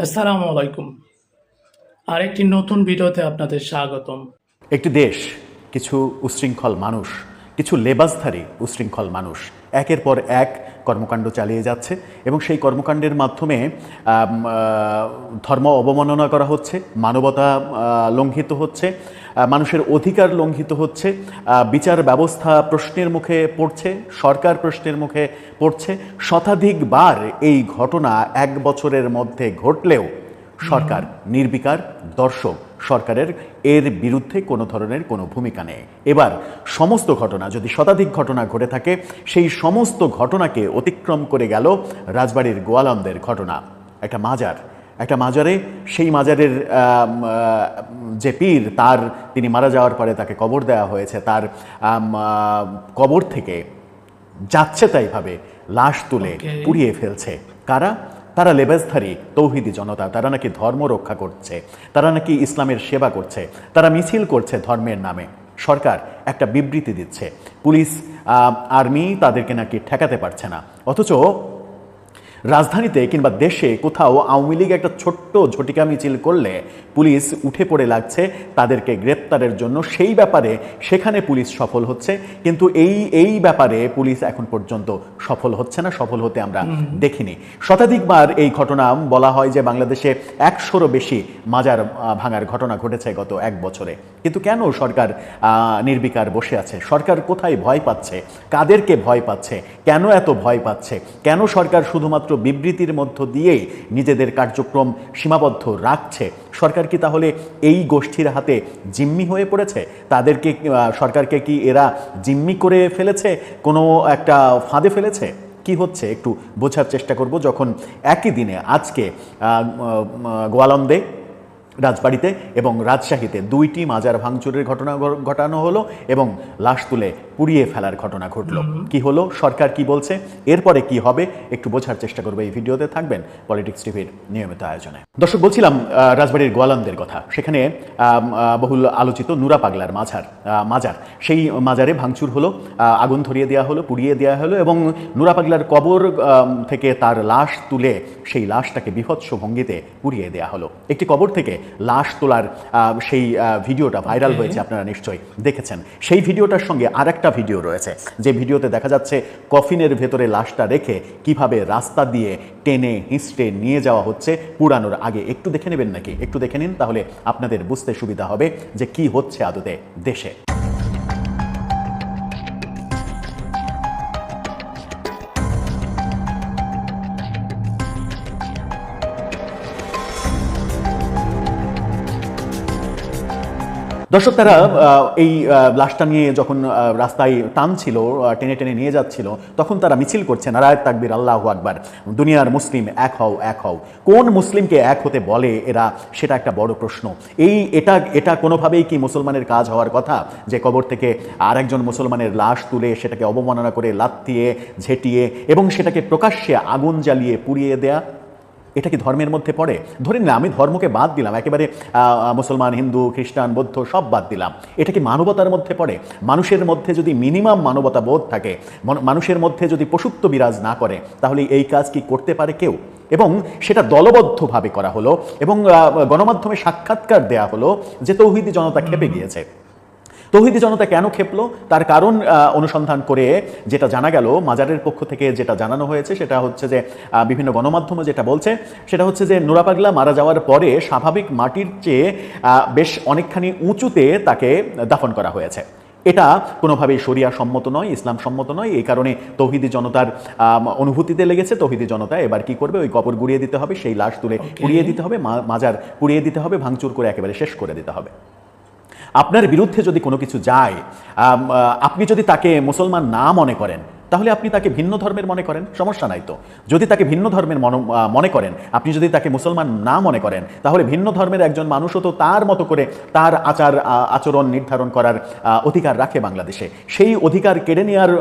আসসালামু আলাইকুম। আরেকটি নতুন ভিডিওতে আপনাদের স্বাগতম। একটি দেশ, কিছু উচ্ছৃঙ্খল মানুষ, কিছু লেবাসধারী উচ্ছৃঙ্খল মানুষ একের পর এক কর্মকাণ্ড চালিয়ে যাচ্ছে এবং সেই কর্মকাণ্ডের মাধ্যমে ধর্ম অবমাননা করা হচ্ছে, মানবতা লঙ্ঘিত হচ্ছে, মানুষের অধিকার লঙ্ঘিত হচ্ছে, বিচার ব্যবস্থা প্রশ্নের মুখে পড়ছে, সরকার প্রশ্নের মুখে পড়ছে। শতাধিকবার এই ঘটনা এক বছরের মধ্যে ঘটলেও সরকার নির্বিকার, দর্শক সরকারের এর বিরুদ্ধে কোনো ধরনের কোনো ভূমিকা নেই। এবার সমস্ত ঘটনা, যদি শতাধিক ঘটনা ঘটে থাকে, সেই সমস্ত ঘটনাকে অতিক্রম করে গেল রাজবাড়ির গোয়ালন্দের ঘটনা। একটা মাজারে সেই মাজারের যে পীর, তিনি মারা যাওয়ার পরে তাকে কবর দেওয়া হয়েছে। তার কবর থেকে যাচ্ছে তাইভাবে লাশ তুলে পুড়িয়ে ফেলছে। কারা? তারা লেবাসধারী তৌহিদি জনতা। তারা নাকি ধর্ম রক্ষা করছে, তারা নাকি ইসলামের সেবা করছে, তারা মিছিল করছে ধর্মের নামে। সরকার একটা বিবৃতি দিচ্ছে, পুলিশ আর্মি তাদেরকে নাকি ঠেকাতে পারছে না। অথচ রাজধানীতে কিংবা দেশে কোথাও আওয়ামী লীগ একটা ছোট্ট ঝটিকা মিছিল করলে পুলিশ উঠে পড়ে লাগছে তাদেরকে গ্রেপ্তারের জন্য। সেই ব্যাপারে সেখানে পুলিশ সফল হচ্ছে, কিন্তু এই ব্যাপারে পুলিশ এখন পর্যন্ত সফল হচ্ছে না, সফল হতে আমরা দেখিনি। শতাধিকবার এই ঘটনা বলা হয় যে বাংলাদেশে 100রও বেশি মাজার ভাঙার ঘটনা ঘটেছে গত এক বছরে। কিন্তু কেন সরকার নির্বিকার বসে আছে? সরকার কোথায় ভয় পাচ্ছে? কাদেরকে ভয় পাচ্ছে? কেন এত ভয় পাচ্ছে? কেন সরকার শুধুমাত্র বিবৃতির মধ্য দিয়েই নিজেদের কার্যক্রম সীমাবদ্ধ রাখছে? সরকার কি তাহলে এই গোষ্ঠীর হাতে জিম্মি হয়ে পড়েছে? তাদেরকে সরকারকে কি এরা জিম্মি করে ফেলেছে, কোনো একটা ফাঁদে ফেলেছে? কি হচ্ছে একটু বোঝার চেষ্টা করব। যখন একই দিনে আজকে গোয়ালন্দে, রাজবাড়িতে এবং রাজশাহীতে 2টি মাজার ভাঙচুরের ঘটনা ঘটানো হলো এবং লাশ তুলে পুড়িয়ে ফেলার ঘটনা ঘটলো। কি হলো? সরকার কি বলছে? এরপরে কি হবে একটু বোঝার চেষ্টা করবে। এই ভিডিওতে থাকবেন পলিটিক্স টিভির নিয়মিত আয়োজনে। দর্শক, বলছিলাম রাজবাড়ির গোয়ালন্দের কথা। সেখানে বহুল আলোচিত নুরা পাগলার মাজার, সেই মাজারে ভাঙচুর হলো, আগুন ধরিয়ে দেওয়া হলো, পুড়িয়ে দেওয়া হলো এবং নুরা পাগলার কবর থেকে তার লাশ তুলে সেই লাশটাকে বিভৎস ভঙ্গিতে পুড়িয়ে দেওয়া হলো। একটি কবর থেকে লাশ তোলার সেই ভিডিওটা ভাইরাল হয়েছে, আপনারা নিশ্চয়ই দেখেছেন। সেই ভিডিওটার সঙ্গে আরেকটা ভিডিও রয়েছে, যে ভিডিওতে দেখা যাচ্ছে কফিনের ভেতরে লাশটা রেখে কিভাবে রাস্তা দিয়ে টেনে হিঁচড়ে নিয়ে যাওয়া হচ্ছে পুরানোর আগে। একটু দেখে নেবেন নাকি? একটু দেখে নিন, তাহলে আপনাদের বুঝতে সুবিধা হবে যে কি হচ্ছে আদতে দেশে। দর্শক, তারা এই লাশটা নিয়ে যখন রাস্তায় টানছিল, টেনে টেনে নিয়ে যাচ্ছিল, তখন তারা মিছিল করছে, নারায়ে তাকবীর, আল্লাহু আকবার, দুনিয়ার মুসলিম এক হও, এক হও। কোন মুসলিমকে এক হতে বলে এরা? সেটা একটা বড় প্রশ্ন। এটা কোনোভাবেই কি মুসলমানের কাজ হওয়ার কথা যে কবর থেকে আরেকজন মুসলমানের লাশ তুলে সেটাকে অবমাননা করে লাথিয়ে ঝেঁটিয়ে এবং সেটাকে প্রকাশ্যে আগুন জ্বালিয়ে পুড়িয়ে দেয়া? এটা কি ধর্মের মধ্যে পড়ে? ধরে না, আমি ধর্মকে বাদ দিলাম, একেবারে মুসলমান, হিন্দু, খ্রিস্টান, বৌদ্ধ সব বাদ দিলাম। এটা কি মানবতার মধ্যে পড়ে? মানুষের মধ্যে যদি মিনিমাম মানবতা বোধ থাকে, মানুষের মধ্যে যদি পশুত্ব বিরাজ না করে, তাহলে এই কাজ কি করতে পারে কেউ? এবং সেটা দলবদ্ধভাবে করা হলো এবং গণমাধ্যমে সাক্ষাৎকার দেয়া হলো যে তৌহিদি জনতা খেপে গিয়েছে। তৌহিদি জনতা কেন খেপলো তার কারণ অনুসন্ধান করে যেটা জানা গেল, মাজারের পক্ষ থেকে যেটা জানানো হয়েছে সেটা হচ্ছে যে বিভিন্ন গণমাধ্যমে যেটা বলছে সেটা হচ্ছে যে নুরা পাগলা মারা যাওয়ার পরে স্বাভাবিক মাটির চেয়ে বেশ অনেকখানি উঁচুতে তাকে দাফন করা হয়েছে। এটা কোনোভাবেই শরিয়া সম্মত নয়, ইসলাম সম্মত নয়। এই কারণে তৌহিদি জনতার অনুভূতিতে লেগেছে। তৌহিদি জনতা এবার কি করবে? ওই কবর গুড়িয়ে দিতে হবে, সেই লাশ তুলে পুড়িয়ে দিতে হবে, মাজার পুড়িয়ে দিতে হবে, ভাঙচুর করে একেবারে শেষ করে দিতে হবে। আপনার বিরুদ্ধে যদি কোনো কিছু যায়, আপনি যদি তাকে মুসলমান না মনে করেন, তাহলে আপনি তাকে ভিন্ন ধর্মের মনে করেন, সমস্যা নাই তো। যদি তাকে ভিন্ন ধর্মের মনে করেন, আপনি যদি তাকে মুসলমান না মনে করেন, তাহলে ভিন্ন ধর্মের একজন মানুষও তো তার মতো করে তার আচরণ নির্ধারণ করার অধিকার রাখে বাংলাদেশে। সেই অধিকার কেড়ে নেওয়ার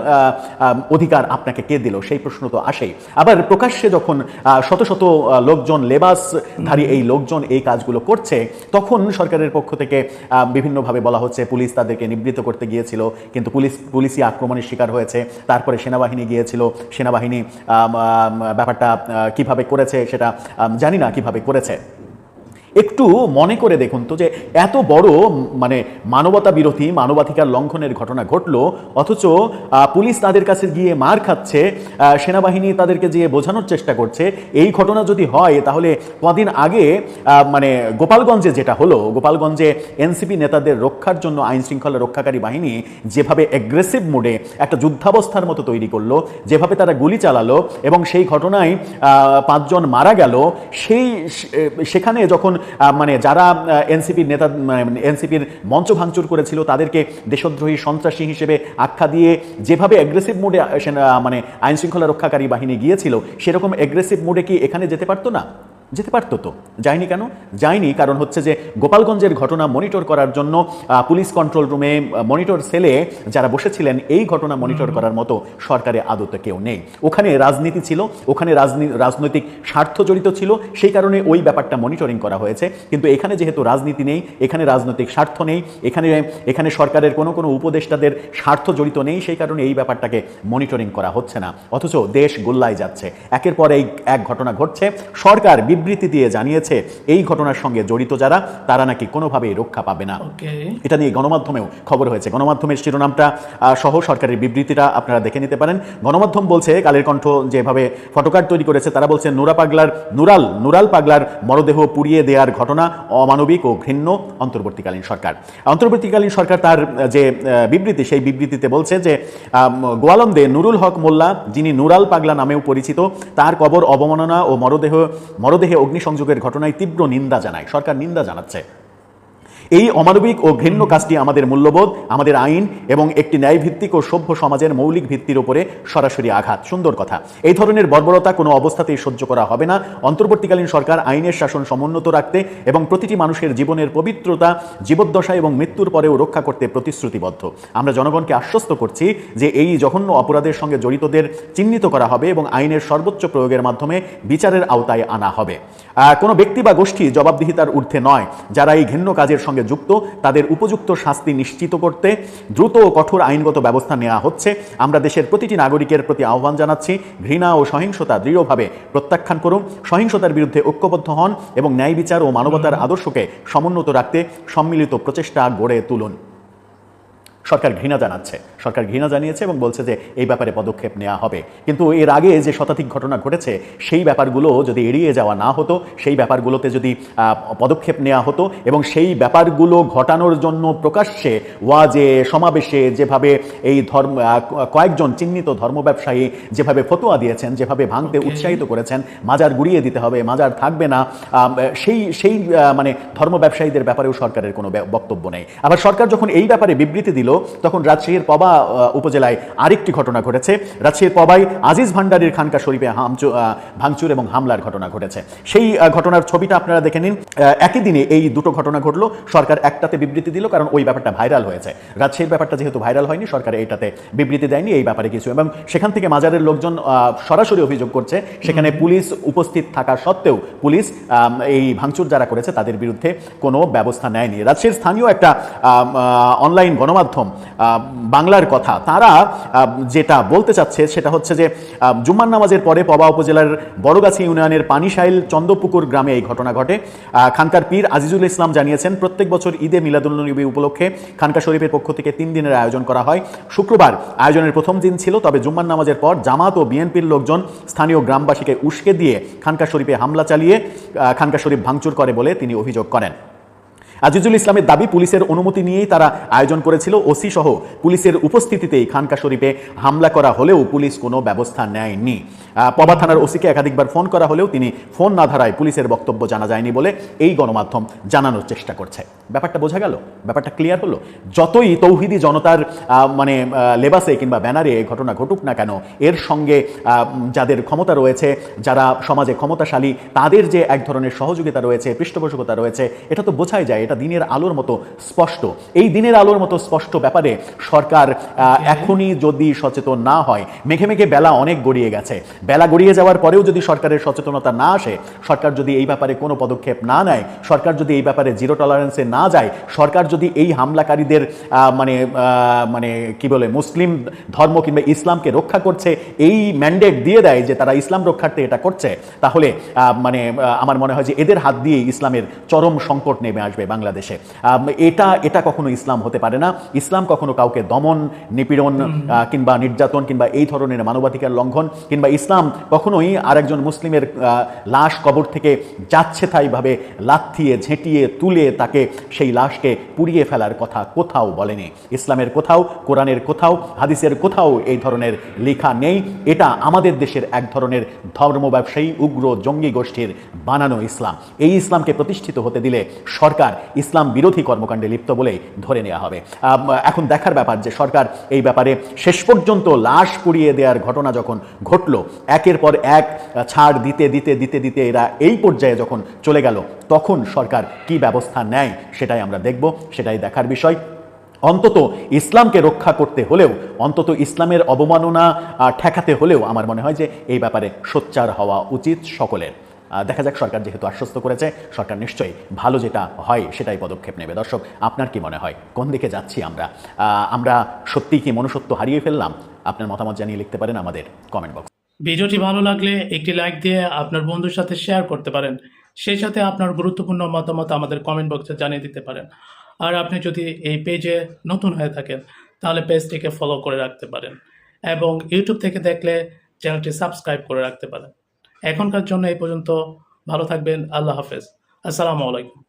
অধিকার আপনাকে কে দিল? সেই প্রশ্ন তো আসেই। আবার প্রকাশ্যে যখন শত শত লোকজন, লেবাসধারী এই লোকজন এই কাজগুলো করছে, তখন সরকারের পক্ষ থেকে বিভিন্নভাবে বলা হচ্ছে পুলিশ তাদেরকে নিবৃত্ত করতে গিয়েছিল, কিন্তু পুলিশই আক্রমণের শিকার হয়েছে। তারপরে তারপরে সেনাবাহিনী গিয়েছিল, সেনাবাহিনী ব্যাপারটা কিভাবে করেছে সেটা জানি না কিভাবে করেছে। একটু মনে করে দেখুন তো যে এত বড় মানে মানবতা বিরোধী, মানবাধিকার লঙ্ঘনের ঘটনা ঘটলো, অথচ পুলিশ তাদের কাছে গিয়ে মার খাচ্ছে, সেনাবাহিনী তাদেরকে গিয়ে বোঝানোর চেষ্টা করছে। এই ঘটনা যদি হয় তাহলে কদিন আগে মানে গোপালগঞ্জে যেটা হলো, গোপালগঞ্জে এনসিপি নেতাদের রক্ষার জন্য আইন শৃঙ্খলা রক্ষাকারী বাহিনী যেভাবে অ্যাগ্রেসিভ মোডে একটা যুদ্ধাবস্থার মতো তৈরি করলো, যেভাবে তারা গুলি চালালো এবং সেই ঘটনায় 5 জন মারা গেল, সেখানে যখন মানে যারা এনসিপির নেতা, এনসিপির মঞ্চ ভাঙচুর করেছিল তাদেরকে দেশদ্রোহী, সন্ত্রাসী হিসেবে আখ্যা দিয়ে যেভাবে অ্যাগ্রেসিভ মোডে মানে আইন শৃঙ্খলা রক্ষাকারী বাহিনী গিয়েছিল, সেরকম অ্যাগ্রেসিভ মোডে কি এখানে যেতে পারতো না? যেতে পারতো তো। যায়নি কেন? যায়নি কারণ হচ্ছে যে গোপালগঞ্জের ঘটনা মনিটর করার জন্য পুলিশ কন্ট্রোল রুমে, মনিটর সেলে যারা বসেছিলেন, এই ঘটনা মনিটর করার মতো সরকারে আদতে কেউ নেই। ওখানে রাজনীতি ছিল, ওখানে রাজনৈতিক স্বার্থ জড়িত ছিল, সেই কারণে ওই ব্যাপারটা মনিটরিং করা হয়েছে। কিন্তু এখানে যেহেতু রাজনীতি নেই, এখানে রাজনৈতিক স্বার্থ নেই, এখানে সরকারের কোনো উপদেষ্টাদের স্বার্থ জড়িত নেই, সেই কারণে এই ব্যাপারটাকে মনিটরিং করা হচ্ছে না। অথচ দেশ গোল্লায় যাচ্ছে, একের পর এক ঘটনা ঘটছে। সরকার বিবৃতি দিয়ে জানিয়েছে এই ঘটনার সঙ্গে জড়িত যারা, তারা নাকি কোনোভাবেই রক্ষা পাবে না। এটা নিয়ে গণমাধ্যমেও খবর হয়েছে। গণমাধ্যমের শিরোনামটা সহ সরকারের বিবৃতিটা আপনারা দেখে নিতে পারেন। গণমাধ্যম বলছে, কালের কণ্ঠ যেভাবে ফটোকার্ড তৈরি করেছে, তারা বলছে নুরাল পাগলার মরদেহ পুড়িয়ে দেওয়ার ঘটনা অমানবিক ও ঘৃণ্য। অন্তর্বর্তীকালীন সরকার তার যে বিবৃতি, সেই বিবৃতিতে বলছে যে গোয়ালন্দে নুরুল হক মোল্লা, যিনি নুরাল পাগলা নামেও পরিচিত, তার কবর অবমাননা ও মরদেহে অগ্নিসংযোগের ঘটনায় তীব্র নিন্দা জানায়। সরকার নিন্দা জানাচ্ছে। এই অমানবিক ও ঘৃণ্য কাজটি আমাদের মূল্যবোধ, আমাদের আইন এবং একটি ন্যায়ভিত্তিক ও সভ্য সমাজের মৌলিক ভিত্তির উপরে সরাসরি আঘাত। সুন্দর কথা। এই ধরনের বর্বরতা কোনো অবস্থাতেই সহ্য করা হবে না। অন্তর্বর্তীকালীন সরকার আইনের শাসন সমুন্নত রাখতে এবং প্রতিটি মানুষের জীবনের পবিত্রতা জীবদ্দশা এবং মৃত্যুর পরেও রক্ষা করতে প্রতিশ্রুতিবদ্ধ। আমরা জনগণকে আশ্বস্ত করছি যে এই জঘন্য অপরাধের সঙ্গে জড়িতদের চিহ্নিত করা হবে এবং আইনের সর্বোচ্চ প্রয়োগের মাধ্যমে বিচারের আওতায় আনা হবে। কোনো ব্যক্তি বা গোষ্ঠী জবাবদিহিতার ঊর্ধ্বে নয়। যারা এই ঘৃণ্য কাজের সঙ্গে যুক্ত, তাদের উপযুক্ত শাস্তি নিশ্চিত করতে দ্রুত ও কঠোর আইনগত ব্যবস্থা নেওয়া হচ্ছে। আমরা দেশের প্রতিটি নাগরিকের প্রতি আহ্বান জানাচ্ছি, ঘৃণা ও সহিংসতা দৃঢ়ভাবে প্রত্যাখ্যান করুন, সহিংসতার বিরুদ্ধে ঐক্যবদ্ধ হন এবং ন্যায় বিচার ও মানবতার আদর্শকে সমুন্নত রাখতে সম্মিলিত প্রচেষ্টা গড়ে তুলুন। সরকার ঘৃণা জানাচ্ছে, সরকার ঘৃণা জানিয়েছে এবং বলছে যে এই ব্যাপারে পদক্ষেপ নেওয়া হবে। কিন্তু এর আগে যে শতাধিক ঘটনা ঘটেছে, সেই ব্যাপারগুলো যদি এড়িয়ে যাওয়া না হতো, সেই ব্যাপারগুলোতে যদি পদক্ষেপ নেওয়া হতো এবং সেই ব্যাপারগুলো ঘটানোর জন্য প্রকাশ্যে ওয়াজে, সমাবেশে যেভাবে এই কয়েকজন চিহ্নিত ধর্ম ব্যবসায়ী যেভাবে ফতোয়া দিয়েছেন, যেভাবে ভাঙতে উৎসাহিত করেছেন, মাজার গুড়িয়ে দিতে হবে, মাজার থাকবে না, সেই মানে ধর্ম ব্যবসায়ীদের ব্যাপারেও সরকারের কোনো বক্তব্য নেই। আবার সরকার যখন এই ব্যাপারে বিবৃতি দিল, তখন রাজশাহীর পবা উপজেলায় আরেকটি ঘটনা ঘটেছে। রাজশাহীর পবায় আজিজ ভান্ডারীর খানকা শরীফে ভাঙচুর এবং হামলার ঘটনা ঘটেছে। সেই ঘটনার ছবিটা আপনারা দেখে নিন। একই দিনে এই দুটো ঘটনা ঘটলো। সরকার একটাতে বিবৃতি দিল, কারণ ওই ব্যাপারটা ভাইরাল হয়েছে। রাজশাহীর ব্যাপারটা যেহেতু ভাইরাল হয়নি, সরকার এইটাতে বিবৃতি দেয়নি এই ব্যাপারে কিছু। এবং সেখান থেকে মাজারের লোকজন সরাসরি অভিযোগ করছে, সেখানে পুলিশ উপস্থিত থাকা সত্ত্বেও পুলিশ এই ভাঙচুর যারা করেছে তাদের বিরুদ্ধে কোনো ব্যবস্থা নেয়নি। রাজশাহীর স্থানীয় একটা অনলাইন গণমাধ্যম বাংলার কথা, তারা যেটা বলতে চাচ্ছে সেটা হচ্ছে যে জুম্মার নামাজের পরে পবা উপজেলার বড়গাছি ইউনিয়নের পানিশাইল চন্দ্রপুকুর গ্রামে এই ঘটনা ঘটে। খানকার পীর আজিজুল ইসলাম জানিয়েছেন, প্রত্যেক বছর ঈদে মিলাদুন্নবী উপলক্ষে খানকা শরীফের পক্ষ থেকে 3 দিনের আয়োজন করা হয়। শুক্রবার আয়োজনের প্রথম দিন ছিল, তবে জুম্মার নামাজের পর জামাত ও বিএনপির লোকজন স্থানীয় গ্রামবাসীকে উস্কে দিয়ে খানকা শরীফে হামলা চালিয়ে খানকা শরীফ ভাঙচুর করে বলে তিনি অভিযোগ করেন। আজিজুল ইসলামের দাবি, পুলিশের অনুমতি নিয়েই তারা আয়োজন করেছিল। ওসি সহ পুলিশের উপস্থিতিতেই খানকা শরীফে হামলা করা হলেও পুলিশ কোনো ব্যবস্থা নেয়নি। পবা থানার ওসিকে একাধিকবার ফোন করা হলেও তিনি ফোন না ধরায় পুলিশের বক্তব্য জানা যায়নি বলে এই গণমাধ্যম জানানোর চেষ্টা করছে। ব্যাপারটা বোঝা গেল, ব্যাপারটা ক্লিয়ার হলো। যতই তৌহিদি জনতার মানে লেবাসে কিংবা ব্যানারে ঘটনা ঘটুক না কেন, এর সঙ্গে যাদের ক্ষমতা রয়েছে, যারা সমাজে ক্ষমতাশালী, তাদের যে এক ধরনের সহযোগিতা রয়েছে, পৃষ্ঠপোষকতা রয়েছে, এটা তো বোঝাই যায়। এটা দিনের আলোর মতো স্পষ্ট। এই দিনের আলোর মতো স্পষ্ট ব্যাপারে সরকার এখনই যদি সচেতন না হয়, মেঘে মেঘে বেলা অনেক গড়িয়ে গেছে, বেলা গড়িয়ে যাওয়ার পরেও যদি সরকারের সচেতনতা না আসে, সরকার যদি এই ব্যাপারে কোনো পদক্ষেপ না নেয়, সরকার যদি এই ব্যাপারে জিরো টলারেন্সে না যায়, সরকার যদি এই হামলাকারীদের মানে কি বলে মুসলিম ধর্ম কিংবা ইসলামকে রক্ষা করছে এই ম্যান্ডেট দিয়ে দেয় যে তারা ইসলাম রক্ষার্থে এটা করছে, তাহলে আমার মনে হয় যে এদের হাত দিয়ে ইসলামের চরম সংকট নেমে আসবে বাংলাদেশে। এটা কখনো ইসলাম হতে পারে না। ইসলাম কখনো কাউকে দমন, নিপীড়ন কিংবা নির্যাতন কিংবা এই ধরনের মানবাধিকার লঙ্ঘন, কিংবা ইসলাম কখনোই আরেকজন মুসলিমের লাশ কবর থেকে যাচ্ছে তাইভাবে লাথিয়ে ঝেঁটিয়ে তুলে তাকে সেই লাশকে পুড়িয়ে ফেলার কথা কোথাও বলেনি। ইসলামের কোথাও, কোরআনের কোথাও, হাদিসের কোথাও এই ধরনের লেখা নেই। এটা আমাদের দেশের এক ধরনের ধর্ম ব্যবসায়ী উগ্র জঙ্গি গোষ্ঠীর বানানো ইসলাম। এই ইসলামকে প্রতিষ্ঠিত হতে দিলে সরকার ইসলাম বিরোধী কর্মকাণ্ডে লিপ্ত বলেই ধরে নেওয়া হবে। এখন দেখার ব্যাপার যে সরকার এই ব্যাপারে শেষ পর্যন্ত লাশ পুড়িয়ে দেওয়ার ঘটনা যখন ঘটল, একের পর এক ছাড় দিতে দিতে দিতে দিতে এরা এই পর্যায়ে যখন চলে গেল, তখন সরকার কি ব্যবস্থা নেয় সেটাই আমরা দেখব, সেটাই দেখার বিষয়। অন্তত ইসলামকে রক্ষা করতে হলেও, অন্তত ইসলামের অবমাননা ঠেকাতে হলেও আমার মনে হয় যে এই ব্যাপারে সোচ্চার হওয়া উচিত সকলের। দেখা যাক, সরকার যেহেতু আশ্বস্ত করেছে, সরকার নিশ্চয়ই ভালো যেটা হয় সেটাই পদক্ষেপ নেবে। দর্শক, আপনার কি মনে হয়, কোন দিকে যাচ্ছি আমরা সত্যিই কি মনুষ্যত্ব হারিয়ে ফেললাম? আপনার মতামত জানিয়ে লিখতে পারেন আমাদের কমেন্ট বক্স। ভিডিওটি ভালো লাগলে একটি লাইক দিয়ে আপনার বন্ধুর সাথে শেয়ার করতে পারেন। সেই সাথে আপনার গুরুত্বপূর্ণ মতামত আমাদের কমেন্ট বক্সে জানিয়ে দিতে পারেন। আর আপনি যদি এই পেজে নতুন হয়ে থাকেন তাহলে পেজটিকে ফলো করে রাখতে পারেন, এবং ইউটিউব থেকে দেখলে চ্যানেলটি সাবস্ক্রাইব করে রাখতে পারেন। এখনকার জন্য এই পর্যন্ত। ভালো থাকবেন। আল্লাহ হাফেজ। আসসালামু আলাইকুম।